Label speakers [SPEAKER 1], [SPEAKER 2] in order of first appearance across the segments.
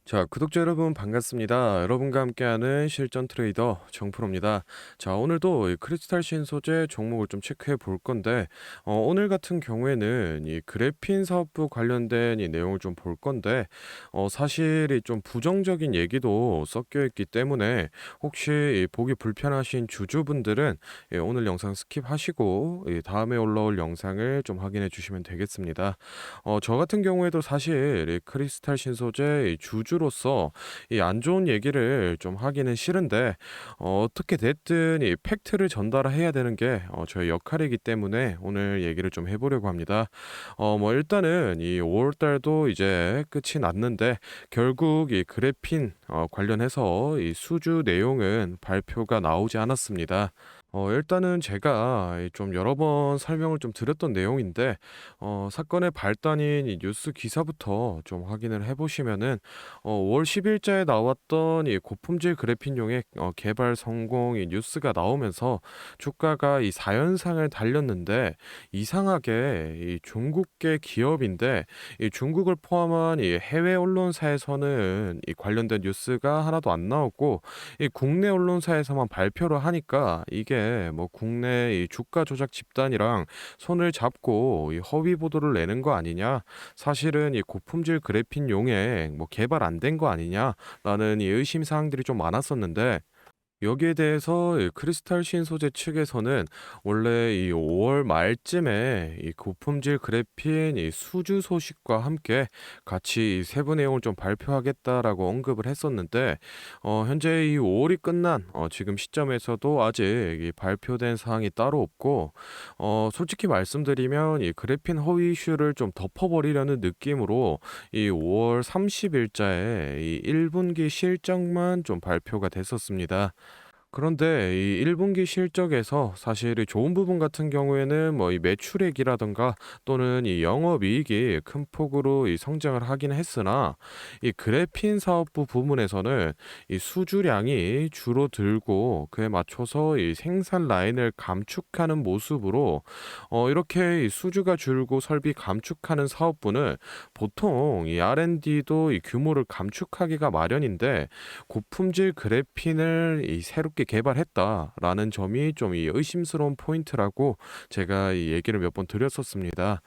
[SPEAKER 1] 자, 구독자 여러분 반갑습니다. 여러분과 함께하는 실전 트레이더 정프로입니다. 자, 오늘도 이 크리스탈 신소재 종목을 좀 체크해 볼 건데, 오늘 같은 경우에는 이 그래핀 사업부 관련된 이 내용을 좀 볼 건데, 사실 이 좀 부정적인 얘기도 섞여 있기 때문에 혹시 이 보기 불편하신 주주분들은 오늘 영상 스킵하시고 이 다음에 올라올 영상을 좀 확인해 주시면 되겠습니다. 저 같은 경우에도 사실 이 크리스탈 신소재 이 주주로서 이 안 좋은 얘기를 좀 하기는 싫은데 어떻게 됐든 이 팩트를 전달해야 되는 게 저의 역할이기 때문에 오늘 얘기를 좀 해보려고 합니다. 뭐 일단은 이 5월 달도 이제 끝이 났는데 결국 이 그래핀 관련해서 이 수주 내용은 발표가 나오지 않았습니다. 일단은 제가 좀 여러 번 설명을 좀 드렸던 내용인데, 사건의 발단인 이 뉴스 기사부터 좀 확인을 해보시면은, 5월 10일자에 나왔던 이 고품질 그래핀용의 개발 성공 이 뉴스가 나오면서 주가가 이 4연상을 달렸는데, 이상하게 이 중국계 기업인데, 이 중국을 포함한 이 해외 언론사에서는 이 관련된 뉴스가 하나도 안 나오고, 이 국내 언론사에서만 발표를 하니까 이게 뭐 국내 이 주가 조작 집단이랑 손을 잡고 이 허위 보도를 내는 거 아니냐? 사실은 이 고품질 그래핀 용액 뭐 개발 안 된 거 아니냐라는 이 의심 사항들이 좀 많았었는데 여기에 대해서 이 크리스탈 신소재 측에서는 원래 이 5월 말쯤에 이 고품질 그래핀 이 수주 소식과 함께 같이 이 세부 내용을 좀 발표하겠다라고 언급을 했었는데 현재 이 5월이 끝난 지금 시점에서도 아직 이 발표된 사항이 따로 없고 솔직히 말씀드리면 이 그래핀 허위 이슈를 좀 덮어버리려는 느낌으로 이 5월 30일자에 이 1분기 실적만 좀 발표가 됐었습니다. 그런데 이 1분기 실적에서 사실 이 좋은 부분 같은 경우에는 뭐 이 매출액이라든가 또는 이 영업이익이 큰 폭으로 이 성장을 하긴 했으나 이 그래핀 사업부 부문에서는 이 수주량이 줄어들고 그에 맞춰서 이 생산 라인을 감축하는 모습으로 이렇게 이 수주가 줄고 설비 감축하는 사업부는 보통 이 R&D도 이 규모를 감축하기가 마련인데 고품질 그래핀을 이 새롭게 개발했다라는 점이 좀 이 의심스러운 포인트라고 제가 이 얘기를 몇 번 드렸었습니다.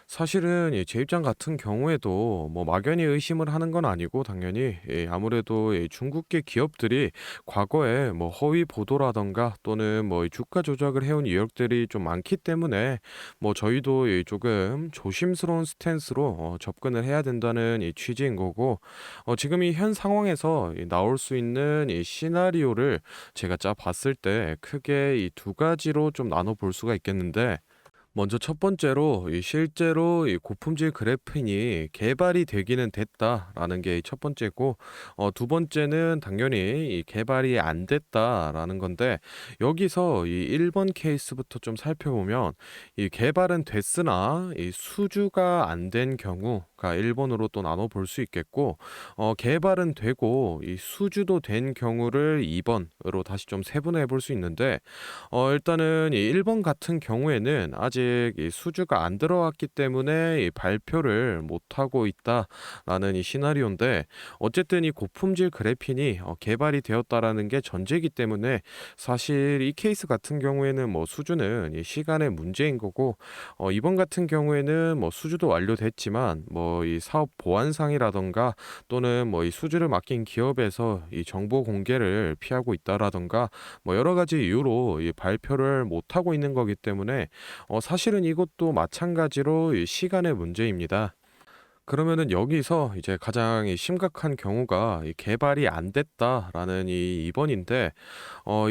[SPEAKER 1] 사실은 제 입장 같은 경우에도 뭐 막연히 의심을 하는 건 아니고 당연히 아무래도 이 중국계 기업들이 과거에 뭐 허위 보도라던가 또는 뭐 이 주가 조작을 해온 이력들이 좀 많기 때문에 뭐 저희도 이 조금 조심스러운 스탠스로 접근을 해야 된다는 이 취지인 거고 지금 이 현 상황에서 이 나올 수 있는 이 시나리오를 제가 짜 봤을 때 크게 이 두 가지로 좀 나눠 볼 수가 있겠는데 먼저 첫 번째로 이 실제로 이 고품질 그래핀이 개발이 되기는 됐다라는 게 첫 번째고 두 번째는 당연히 이 개발이 안 됐다라는 건데 여기서 이 1번 케이스부터 좀 살펴보면 이 개발은 됐으나 이 수주가 안 된 경우가 1번으로 또 나눠 볼 수 있겠고 개발은 되고 이 수주도 된 경우를 2번으로 다시 좀 세분화해 볼 수 있는데 일단은 이 1번 같은 경우에는 아직 이 수주가 안 들어왔기 때문에 이 발표를 못 하고 있다라는 이 시나리오인데 어쨌든 이 고품질 그래핀이 개발이 되었다라는 게 전제이기 때문에 사실 이 케이스 같은 경우에는 뭐 수주는 이 시간의 문제인 거고 이번 같은 경우에는 뭐 수주도 완료됐지만 뭐 이 사업 보안상이라던가 또는 뭐 이 수주를 맡긴 기업에서 이 정보 공개를 피하고 있다라던가 뭐 여러 가지 이유로 이 발표를 못 하고 있는 거기 때문에 사실은 이것도 마찬가지로 이 시간의 문제입니다. 그러면은 여기서 이제 가장 이 심각한 경우가 이 개발이 안 됐다라는 이 2번인데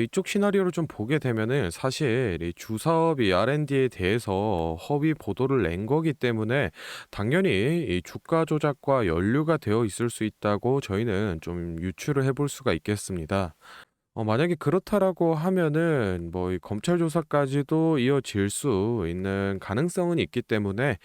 [SPEAKER 1] 이쪽 시나리오를 좀 보게 되면은 사실 이 주사업이 R&D에 대해서 허위 보도를 낸 거기 때문에 당연히 이 주가 조작과 연루가 되어 있을 수 있다고 저희는 좀 유추를 해볼 수가 있겠습니다. 만약에 그렇다라고 하면은 뭐 이 검찰 조사까지도 이어질 수 있는 가능성은 있기 때문에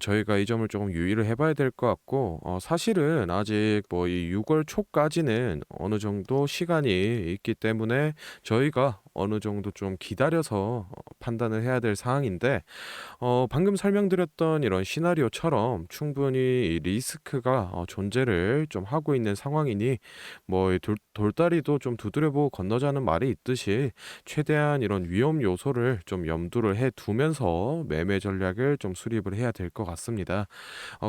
[SPEAKER 1] 저희가 이 점을 조금 유의를 해 봐야 될 것 같고 사실은 아직 뭐 이 6월 초까지는 어느 정도 시간이 있기 때문에 저희가 어느 정도 좀 기다려서 판단을 해야 될 사항인데 방금 설명드렸던 이런 시나리오처럼 충분히 이 리스크가 존재를 좀 하고 있는 상황이니 뭐 이 돌다리도 좀 두드려보고 건너자는 말이 있듯이 최대한 이런 위험 요소를 좀 염두를 해 두면서 매매 전략을 좀 수립을 해야 될 것 같습니다.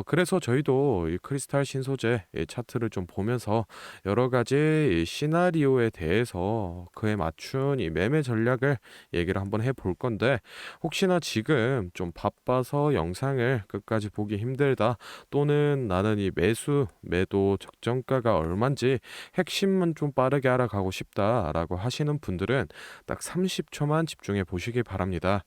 [SPEAKER 1] 그래서 저희도 이 크리스탈 신소재 이 차트를 좀 보면서 여러 가지 이 시나리오에 대해서 그에 맞춘 이 매매 전략을 얘기를 한번 해 볼 건데 혹시나 지금 좀 바빠서 영상을 끝까지 보기 힘들다 또는 나는 이 매수, 매도 적정가가 얼만지 핵심만 좀 빠르게 알아가고 싶다라고 하시는 분들은 딱 30초만 집중해 보시기 바랍니다.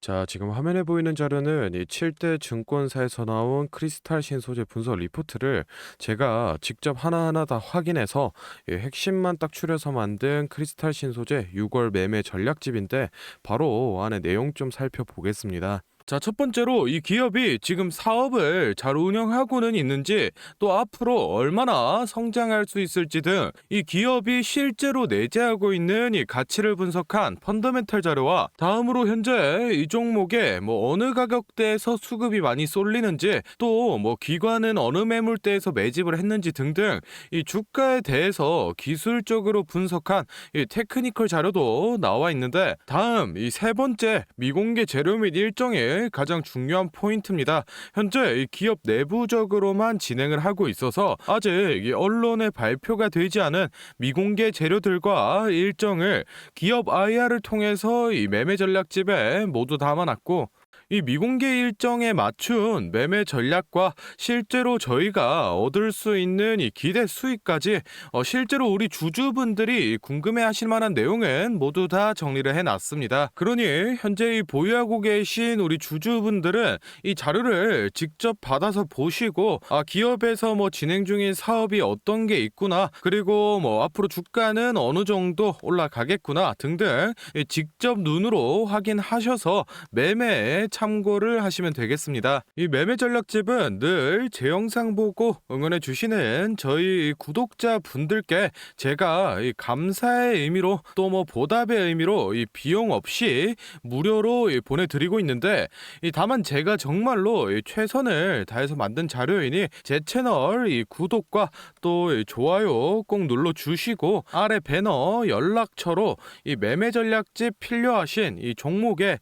[SPEAKER 1] 자, 지금 화면에 보이는 자료는 이 7대 증권사에서 나온 크리스탈 신소재 분석 리포트를 제가 직접 하나하나 다 확인해서 이 핵심만 딱 추려서 만든 크리스탈 신소재 6월 매매 전략집인데 바로 안에 내용 좀 살펴보겠습니다.
[SPEAKER 2] 자, 첫 번째로 이 기업이 지금 사업을 잘 운영하고는 있는지 또 앞으로 얼마나 성장할 수 있을지 등 이 기업이 실제로 내재하고 있는 이 가치를 분석한 펀더멘털 자료와 다음으로 현재 이 종목에 뭐 어느 가격대에서 수급이 많이 쏠리는지 또 뭐 기관은 어느 매물대에서 매집을 했는지 등등 이 주가에 대해서 기술적으로 분석한 이 테크니컬 자료도 나와 있는데 다음 이 세 번째 미공개 재료 및 일정의 가장 중요한 포인트입니다. 현재 이 기업 내부적으로만 진행을 하고 있어서 아직 이 언론에 발표가 되지 않은 미공개 재료들과 일정을 기업 IR을 통해서 이 매매 전략집에 모두 담아놨고 이 미공개 일정에 맞춘 매매 전략과 실제로 저희가 얻을 수 있는 이 기대 수익까지 실제로 우리 주주분들이 궁금해하실 만한 내용은 모두 다 정리를 해놨습니다. 그러니 현재 이 보유하고 계신 우리 주주분들은 이 자료를 직접 받아서 보시고 기업에서 뭐 진행 중인 사업이 어떤 게 있구나 그리고 뭐 앞으로 주가는 어느 정도 올라가겠구나 등등 직접 눈으로 확인하셔서 매매에 참고를 하시면 되겠습니다. 이 매매 전략집은 늘 제 영상 보고 응원해 주시는 저희 구독자 분들께 제가 이 감사의 의미로 또 뭐 보답의 의미로 이 비용 없이 무료로 보내드리고 있는데 다만 제가 정말로 이 최선을 다해서 만든 자료이니 제 채널 이 구독과 또 이 좋아요 꼭 눌러 주시고 아래 배너 연락처로 이 매매 전략집 필요하신 이 종목의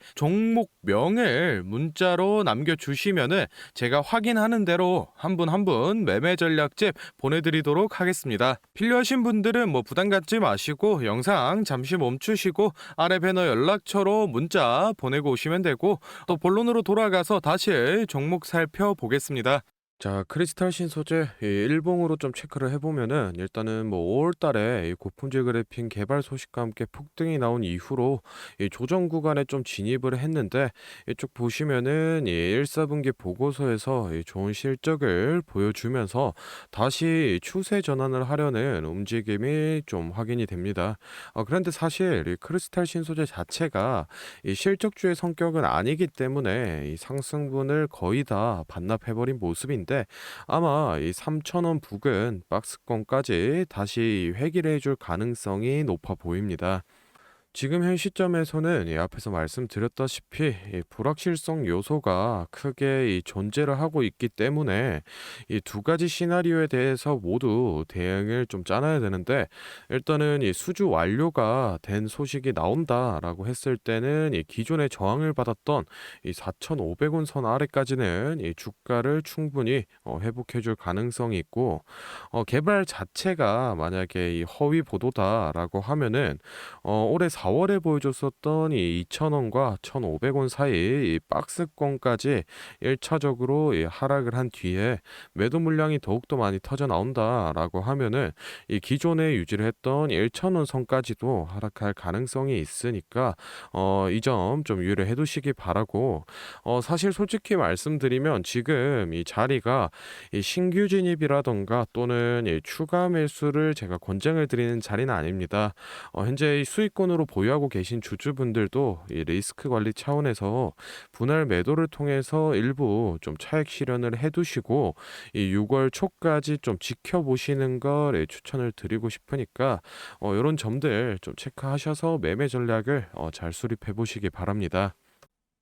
[SPEAKER 2] 종목명을 문자로 남겨주시면은 제가 확인하는 대로 한 분 한 분 매매 전략집 보내드리도록 하겠습니다. 필요하신 분들은 뭐 부담 갖지 마시고 영상 잠시 멈추시고 아래 배너 연락처로 문자 보내고 오시면 되고 또 본론으로 돌아가서 다시 종목 살펴보겠습니다.
[SPEAKER 1] 자, 크리스탈 신소재 이 일봉으로 좀 체크를 해보면은 일단은 뭐 5월 달에 이 고품질 그래핀 개발 소식과 함께 폭등이 나온 이후로 이 조정 구간에 좀 진입을 했는데 이쪽 보시면은 이 1, 4분기 보고서에서 이 좋은 실적을 보여주면서 다시 추세 전환을 하려는 움직임이 좀 확인이 됩니다. 그런데 사실 이 크리스탈 신소재 자체가 이 실적주의 성격은 아니기 때문에 이 상승분을 거의 다 반납해버린 모습인데 아마 이 3,000원 부근 박스권까지 다시 회귀를 해줄 가능성이 높아 보입니다. 지금 현 시점에서는 이 앞에서 말씀드렸다시피 이 불확실성 요소가 크게 이 존재를 하고 있기 때문에 이 두 가지 시나리오에 대해서 모두 대응을 좀 짜놔야 되는데 일단은 이 수주 완료가 된 소식이 나온다라고 했을 때는 이 기존의 저항을 받았던 이 4,500원 선 아래까지는 이 주가를 충분히 회복해줄 가능성이 있고 개발 자체가 만약에 이 허위 보도다라고 하면은 올해 4월에 보여줬었던 이 2,000원과 1,500원 사이 이 박스권까지 1차적으로 이 하락을 한 뒤에 매도 물량이 더욱더 많이 터져 나온다라고 하면은 이 기존에 유지를 했던 1,000원 선까지도 하락할 가능성이 있으니까 이 점 좀 유의해 두시기 바라고 사실 솔직히 말씀드리면 지금 이 자리가 이 신규 진입이라던가 또는 이 추가 매수를 제가 권장을 드리는 자리는 아닙니다. 현재 이 수익권으로 보유하고 계신 주주분들도 이 리스크 관리 차원에서 분할 매도를 통해서 일부 좀 차익 실현을 해두시고 이 6월 초까지 좀 지켜보시는 걸 추천을 드리고 싶으니까 이런 점들 좀 체크하셔서 매매 전략을 잘 수립해 보시기 바랍니다.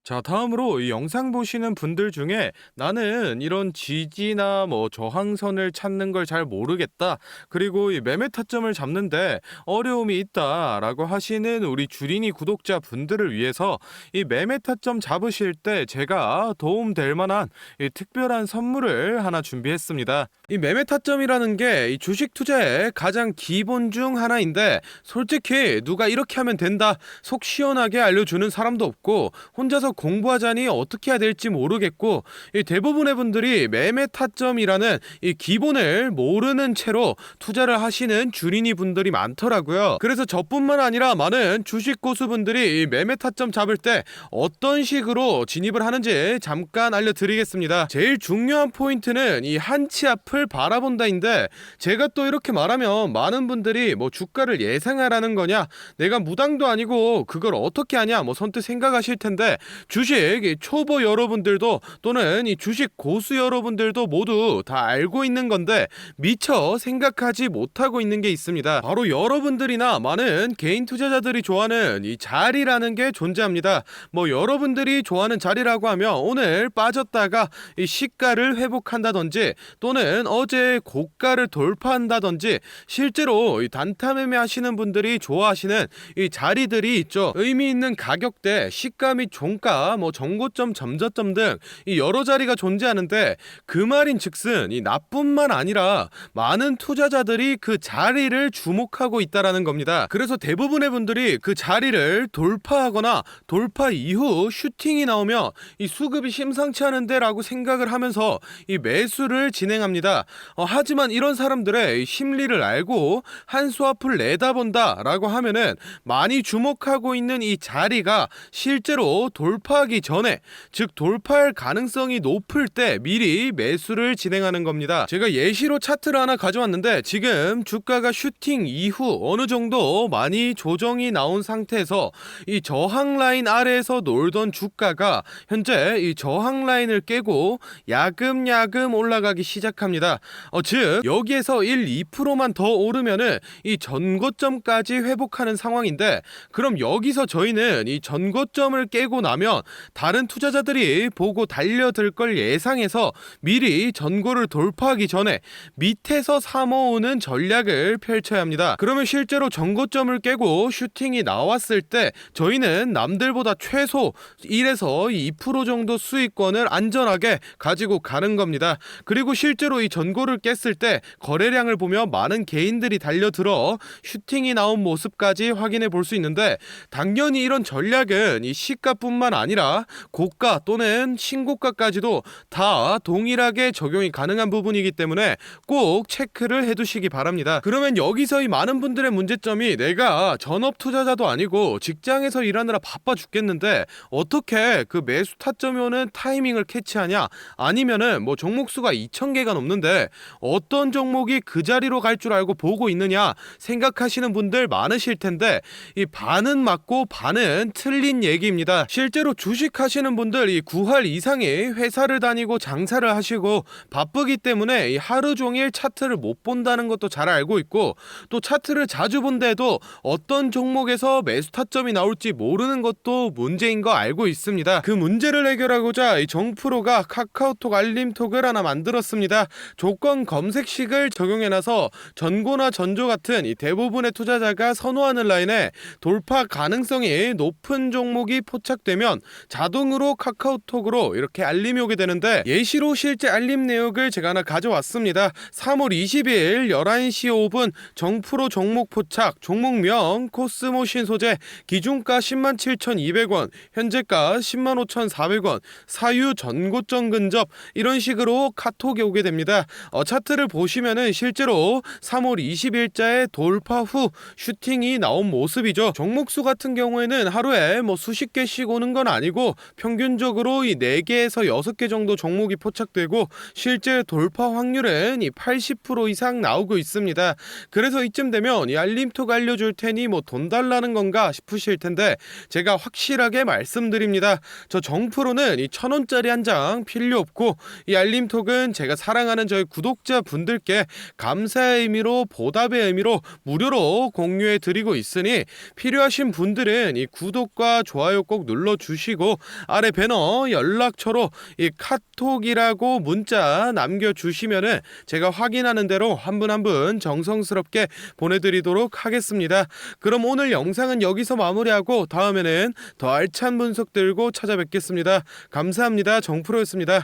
[SPEAKER 2] 자, 다음으로 이 영상 보시는 분들 중에 나는 이런 지지나 뭐 저항선을 찾는 걸 잘 모르겠다. 그리고 이 매매 타점을 잡는데 어려움이 있다라고 하시는 우리 주린이 구독자 분들을 위해서 이 매매 타점 잡으실 때 제가 도움 될 만한 이 특별한 선물을 하나 준비했습니다. 이 매매 타점이라는 게 이 주식 투자의 가장 기본 중 하나인데 솔직히 누가 이렇게 하면 된다 속 시원하게 알려주는 사람도 없고 혼자서 공부하자니 어떻게 해야 될지 모르겠고 이 대부분의 분들이 매매 타점이라는 이 기본을 모르는 채로 투자를 하시는 주린이 분들이 많더라고요. 그래서 저뿐만 아니라 많은 주식 고수분들이 이 매매 타점 잡을 때 어떤 식으로 진입을 하는지 잠깐 알려드리겠습니다. 제일 중요한 포인트는 이 한치 앞을 바라본다인데 제가 또 이렇게 말하면 많은 분들이 뭐 주가를 예상하라는 거냐 내가 무당도 아니고 그걸 어떻게 하냐 뭐 선뜻 생각하실 텐데 주식 초보 여러분들도 또는 이 주식 고수 여러분들도 모두 다 알고 있는 건데 미처 생각하지 못하고 있는 게 있습니다. 바로 여러분들이나 많은 개인 투자자들이 좋아하는 이 자리라는 게 존재합니다. 뭐 여러분들이 좋아하는 자리라고 하면 오늘 빠졌다가 이 시가를 회복한다든지 또는 어제 고가를 돌파한다든지 실제로 이 단타 매매 하시는 분들이 좋아하시는 이 자리들이 있죠. 의미 있는 가격대, 시가 및 종가, 뭐 정고점, 점저점 등 이 여러 자리가 존재하는데 그 말인즉슨 이 나뿐만 아니라 많은 투자자들이 그 자리를 주목하고 있다라는 겁니다. 그래서 대부분의 분들이 그 자리를 돌파하거나 돌파 이후 슈팅이 나오면 이 수급이 심상치 않은데라고 생각을 하면서 이 매수를 진행합니다. 하지만 이런 사람들의 심리를 알고 한 수 앞을 내다본다라고 하면은 많이 주목하고 있는 이 자리가 실제로 돌파하기 전에 즉 돌파할 가능성이 높을 때 미리 매수를 진행하는 겁니다. 제가 예시로 차트를 하나 가져왔는데 지금 주가가 슈팅 이후 어느 정도 많이 조정이 나온 상태에서 이 저항 라인 아래에서 놀던 주가가 현재 이 저항 라인을 깨고 야금야금 올라가기 시작합니다. 즉 여기에서 1, 2%만 더 오르면은 이 전고점까지 회복하는 상황인데 그럼 여기서 저희는 이 전고점을 깨고 나면 다른 투자자들이 보고 달려들 걸 예상해서 미리 전고를 돌파하기 전에 밑에서 사모으는 전략을 펼쳐야 합니다. 그러면 실제로 전고점을 깨고 슈팅이 나왔을 때 저희는 남들보다 최소 1에서 2% 정도 수익권을 안전하게 가지고 가는 겁니다. 그리고 실제로 이 전고를 깼을 때 거래량을 보면 많은 개인들이 달려들어 슈팅이 나온 모습까지 확인해 볼 수 있는데 당연히 이런 전략은 이 시가뿐만 아니라 고가 또는 신고가까지도 다 동일하게 적용이 가능한 부분이기 때문에 꼭 체크를 해두시기 바랍니다. 그러면 여기서 이 많은 분들의 문제점이 내가 전업 투자자도 아니고 직장에서 일하느라 바빠 죽겠는데 어떻게 그 매수 타점이 오는 타이밍을 캐치하냐 아니면은 뭐 종목수가 2,000개가 넘는데 어떤 종목이 그 자리로 갈 줄 알고 보고 있느냐 생각하시는 분들 많으실 텐데 이 반은 맞고 반은 틀린 얘기입니다. 실제로 주식하시는 분들 이 9할 이상이 회사를 다니고 장사를 하시고 바쁘기 때문에 이 하루 종일 차트를 못 본다는 것도 잘 알고 있고 또 차트를 자주 본데도 어떤 종목에서 매수 타점이 나올지 모르는 것도 문제인 거 알고 있습니다. 그 문제를 해결하고자 이 정프로가 카카오톡 알림톡을 하나 만들었습니다. 조건 검색식을 적용해놔서 전고나 전조 같은 이 대부분의 투자자가 선호하는 라인에 돌파 가능성이 높은 종목이 포착되면 자동으로 카카오톡으로 이렇게 알림이 오게 되는데 예시로 실제 알림 내역을 제가 하나 가져왔습니다. 3월 20일 11시 5분 정프로 종목 포착 종목명 코스모신 소재 기준가 107,200원 현재가 105,400원 사유 전고점 근접 이런 식으로 카톡이 오게 됩니다. 차트를 보시면은 실제로 3월 20일자에 돌파 후 슈팅이 나온 모습이죠. 종목수 같은 경우에는 하루에 뭐 수십 개씩 오는 건 건 아니고 평균적으로 이 4개에서 6개 정도 종목이 포착되고 실제 돌파 확률은 이 80% 이상 나오고 있습니다. 그래서 이쯤 되면 이 알림톡 알려줄 테니 뭐 돈 달라는 건가 싶으실 텐데 제가 확실하게 말씀드립니다. 저 정프로는 이 1,000원짜리 한 장 필요 없고 이 알림톡은 제가 사랑하는 저희 구독자분들께 감사의 의미로 보답의 의미로 무료로 공유해 드리고 있으니 필요하신 분들은 이 구독과 좋아요 꼭 눌러주시고 아래 배너 연락처로 이 카톡이라고 문자 남겨주시면은 제가 확인하는 대로 한 분 한 분 정성스럽게 보내드리도록 하겠습니다. 그럼 오늘 영상은 여기서 마무리하고 다음에는 더 알찬 분석 들고 찾아뵙겠습니다. 감사합니다. 정프로였습니다.